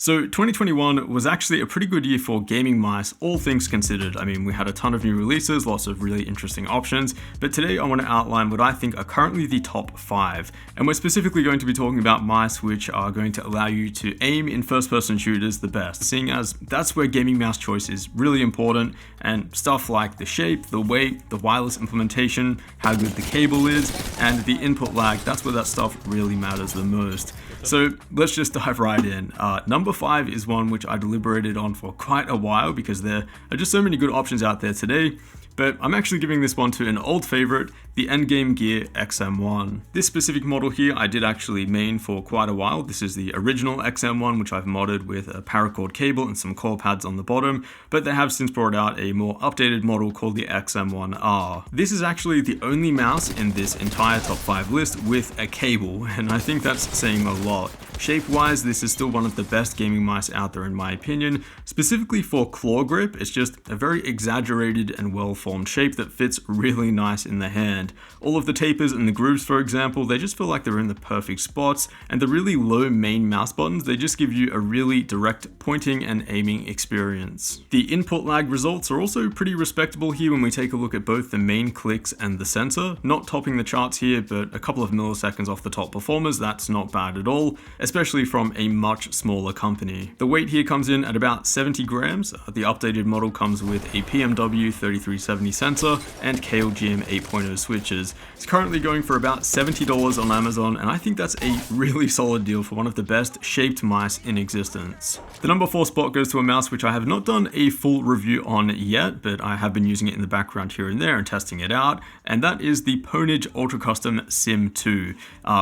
So 2021 was actually a pretty good year for gaming mice, all things considered. I mean, we had a ton of new releases, lots of really interesting options, but today I want to outline what I think are currently the top 5. And we're specifically going to be talking about mice which are going to allow you to aim in first-person shooters the best, seeing as that's where gaming mouse choice is really important, and stuff like the shape, the weight, the wireless implementation, how good the cable is, and the input lag, that's where that stuff really matters the most. So let's just dive right in. Number 5 is one which I deliberated on for quite a while because there are just so many good options out there today, but I'm actually giving this one to an old favorite, the Endgame Gear XM1. This specific model here I did actually main for quite a while. This is the original XM1, which I've modded with a paracord cable and some core pads on the bottom, but they have since brought out a more updated model called the XM1R. This is actually the only mouse in this entire top 5 list with a cable, and I think that's saying a lot. Shape-wise, this is still one of the best gaming mice out there in my opinion. Specifically for claw grip, it's just a very exaggerated and well-formed shape that fits really nice in the hand. All of the tapers and the grooves, for example, they just feel like they're in the perfect spots, and the really low main mouse buttons, they just give you a really direct pointing and aiming experience. The input lag results are also pretty respectable here when we take a look at both the main clicks and the sensor. Not topping the charts here, but a couple of milliseconds off the top performers, that's not bad at all, especially from a much smaller company. The weight here comes in at about 70 grams. The updated model comes with a PMW 3370 sensor and KLGM 8.0 switches. It's currently going for about $70 on Amazon, and I think that's a really solid deal for one of the best shaped mice in existence. The number 4 spot goes to a mouse which I have not done a full review on yet, but I have been using it in the background here and there and testing it out, and that is the Pwnage Ultra Custom Sim 2.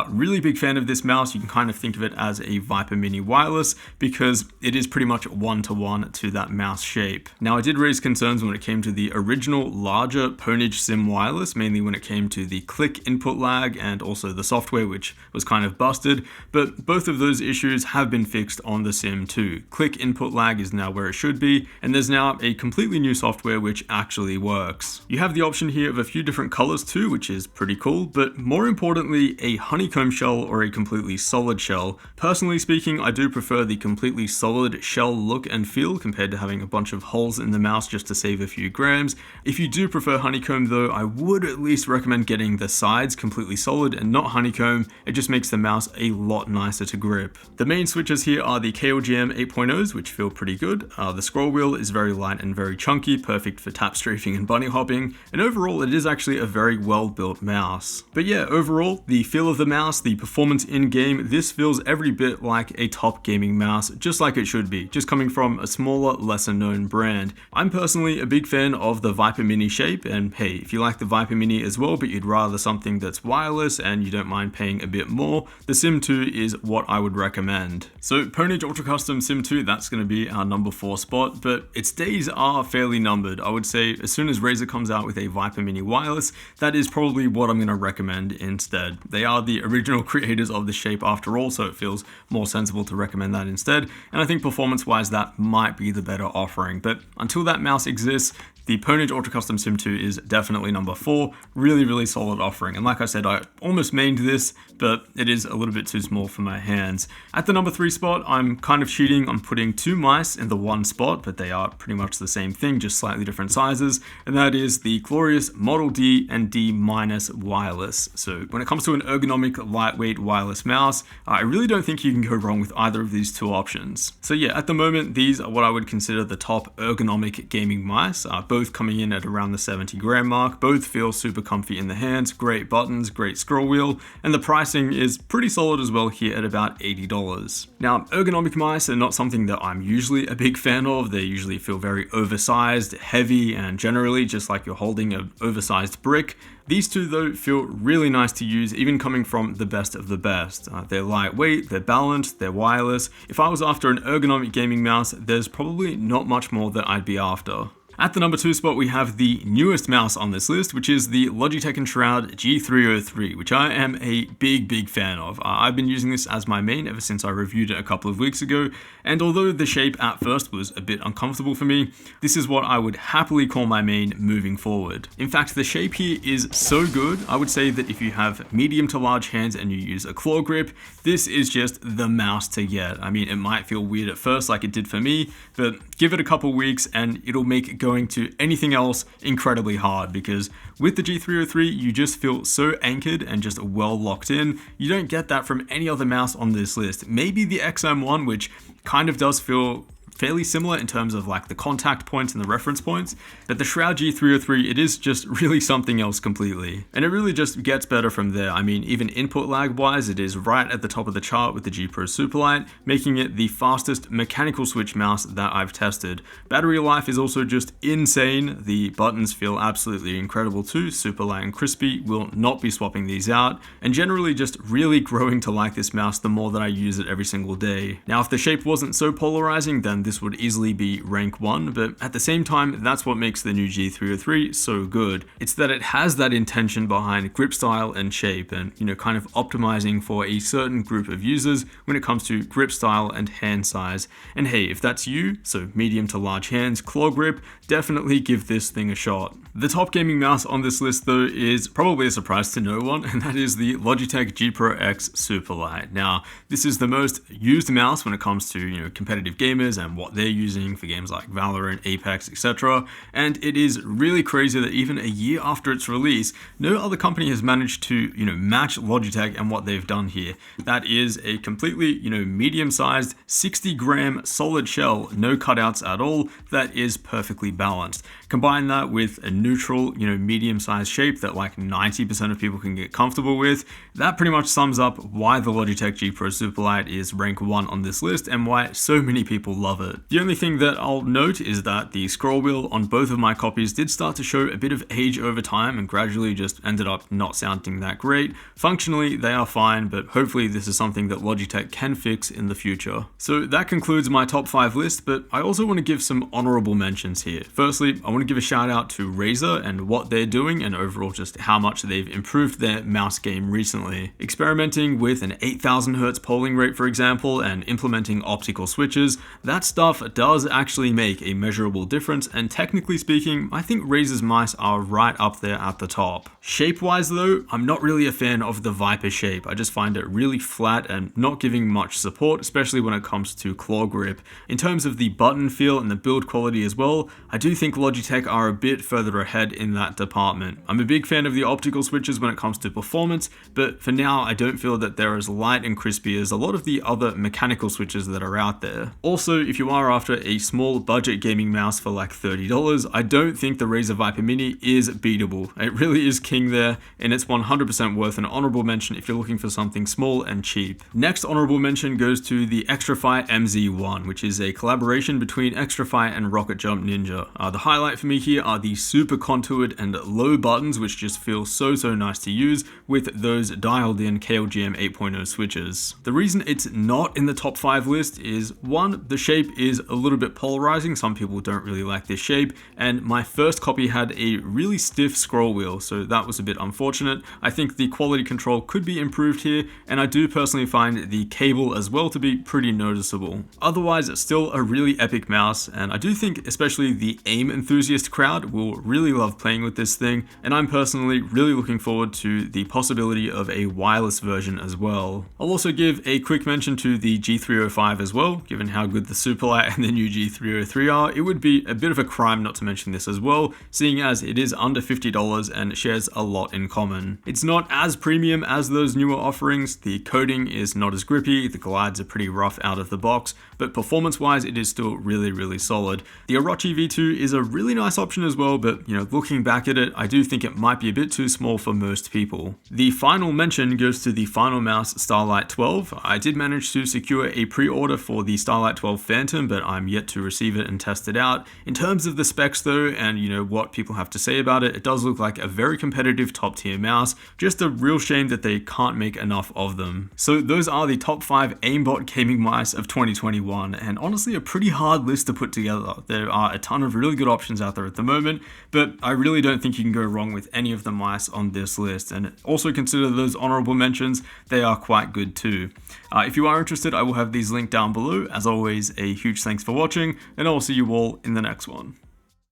Really big fan of this mouse. You can kind of think of it as a Viper Mini wireless because it is pretty much one-to-one to that mouse shape. Now, I did raise concerns when it came to the original larger Pwnage Sim wireless, mainly when it came to the click input lag and also the software, which was kind of busted, but both of those issues have been fixed on the Sim 2. Click input lag is now where it should be, and there's now a completely new software which actually works. You have the option here of a few different colors too, which is pretty cool, but more importantly, a honeycomb shell or a completely solid shell. Personally speaking, I do prefer the completely solid shell look and feel compared to having a bunch of holes in the mouse just to save a few grams. If you do prefer honeycomb though, I would at least recommend getting the sides completely solid and not honeycomb. It just makes the mouse a lot nicer to grip. The main switches here are the KLGM 8.0s, which feel pretty good. The scroll wheel is very light and very chunky, perfect for tap strafing and bunny hopping, and overall it is actually a very well built mouse. But yeah, overall, the feel of the mouse, the performance in game, this feels every bit like a top gaming mouse, just like it should be, just coming from a smaller, lesser known brand. I'm personally a big fan of the Viper Mini shape, and hey, if you like the Viper Mini as well, but you'd rather something that's wireless and you don't mind paying a bit more, the Sim 2 is what I would recommend. So Pwnage Ultra Custom Sim 2, that's going to be our number 4 spot, but its days are fairly numbered. I would say as soon as Razer comes out with a Viper Mini wireless, that is probably what I'm going to recommend instead. They are the original creators of the shape after all, so it feels more sensible to recommend that instead, and I think performance-wise that might be the better offering. But until that mouse exists, the Pwnage Ultra Custom Sim 2 is definitely number 4. Really solid offering. And like I said, I almost mained this, but it is a little bit too small for my hands. At the number 3 spot, I'm kind of cheating. I'm putting 2 mice in the one spot, but they are pretty much the same thing, just slightly different sizes. And that is the glorious Model D and D- wireless. So when it comes to an ergonomic, lightweight wireless mouse, I really don't think you can go wrong with either of these two options. So yeah, at the moment, these are what I would consider the top ergonomic gaming mice. Both coming in at around the 70 gram mark. Both feel super comfy in the hands, great buttons, great scroll wheel, and the pricing is pretty solid as well here at about $80. Now, ergonomic mice are not something that I'm usually a big fan of. They usually feel very oversized, heavy, and generally just like you're holding an oversized brick. These two though feel really nice to use, even coming from the best of the best. They're lightweight, they're balanced, they're wireless. If I was after an ergonomic gaming mouse, there's probably not much more that I'd be after. At the number 2 spot, we have the newest mouse on this list, which is the Logitech Enshroud G303, which I am a big fan of. I've been using this as my main ever since I reviewed it a couple of weeks ago, and although the shape at first was a bit uncomfortable for me, this is what I would happily call my main moving forward. In fact, the shape here is so good, I would say that if you have medium to large hands and you use a claw grip, this is just the mouse to get. I mean, it might feel weird at first like it did for me, but give it a couple weeks and it'll make going to anything else incredibly hard, because with the G303 you just feel so anchored and just well locked in. You don't get that from any other mouse on this list. Maybe the XM1, which kind of does feel fairly similar in terms of like the contact points and the reference points, but the Shroud G303, it is just really something else completely. And it really just gets better from there. I mean, even input lag wise, it is right at the top of the chart with the G Pro Superlight, making it the fastest mechanical switch mouse that I've tested. Battery life is also just insane. The buttons feel absolutely incredible too, super light and crispy, will not be swapping these out, and generally just really growing to like this mouse the more that I use it every single day. Now, if the shape wasn't so polarizing, then this would easily be rank 1, but at the same time, that's what makes the new G303 so good. It's that it has that intention behind grip style and shape, and kind of optimizing for a certain group of users when it comes to grip style and hand size. And hey, if that's you, so medium to large hands, claw grip, definitely give this thing a shot. The top gaming mouse on this list though is probably a surprise to no one, and that is the Logitech G Pro X Superlight. Now, this is the most used mouse when it comes to competitive gamers and what they're using for games like Valorant, Apex, etc. And it is really crazy that even a year after its release, no other company has managed to match Logitech and what they've done here. That is a completely medium-sized 60-gram solid shell, no cutouts at all, that is perfectly balanced. Combine that with a neutral, medium-sized shape that like 90% of people can get comfortable with. That pretty much sums up why the Logitech G Pro Superlight is rank 1 on this list and why so many people love it. The only thing that I'll note is that the scroll wheel on both of my copies did start to show a bit of age over time and gradually just ended up not sounding that great. Functionally, they are fine, but hopefully this is something that Logitech can fix in the future. So that concludes my top 5 list, but I also want to give some honorable mentions here. Firstly, I want to give a shout out to Razer and what they're doing, and overall just how much they've improved their mouse game recently. Experimenting with an 8000 Hz polling rate, for example, and implementing optical switches, that stuff does actually make a measurable difference, and technically speaking, I think Razer's mice are right up there at the top. Shape-wise though, I'm not really a fan of the Viper shape. I just find it really flat and not giving much support, especially when it comes to claw grip. In terms of the button feel and the build quality as well, I do think Logitech are a bit further ahead in that department. I'm a big fan of the optical switches when it comes to performance, but for now I don't feel that they're as light and crispy as a lot of the other mechanical switches that are out there. Also, if you are after a small budget gaming mouse for like $30, I don't think the Razer Viper Mini is beatable. It really is king there, and it's 100% worth an honorable mention if you're looking for something small and cheap. Next honorable mention goes to the XTRFY MZ1, which is a collaboration between XTRFY and Rocket Jump Ninja. The highlight for me here are the super contoured and low buttons, which just feel so nice to use with those dialed in KLGM 8.0 switches. The reason it's not in the top 5 list is, one, the shape is a little bit polarizing. Some people don't really like this shape, and my first copy had a really stiff scroll wheel, so that was a bit unfortunate. I think the quality control could be improved here, and I do personally find the cable as well to be pretty noticeable. Otherwise, it's still a really epic mouse, and I do think especially the aim enthusiast crowd will really love playing with this thing, and I'm personally really looking forward to the possibility of a wireless version as well. I'll also give a quick mention to the G305 as well. Given how good the Superlight and the new G303 are, it would be a bit of a crime not to mention this as well, seeing as it is under $50 and shares a lot in common. It's not as premium as those newer offerings, the coating is not as grippy, the glides are pretty rough out of the box, but performance wise it is still really solid. The Orochi V2 is a really nice option as well, but looking back at it, I do think it might be a bit too small for most people. The final mention goes to the Final Mouse Starlight 12. I did manage to secure a pre-order for the Starlight 12 Phantom Phantom, but I'm yet to receive it and test it out. In terms of the specs though, and what people have to say about it, it does look like a very competitive top tier mouse. Just a real shame that they can't make enough of them. So those are the top 5 aimbot gaming mice of 2021, and honestly a pretty hard list to put together. There are a ton of really good options out there at the moment, but I really don't think you can go wrong with any of the mice on this list. And also consider those honorable mentions, they are quite good too. If you are interested, I will have these linked down below. As always, a huge thanks for watching, and I'll see you all in the next one.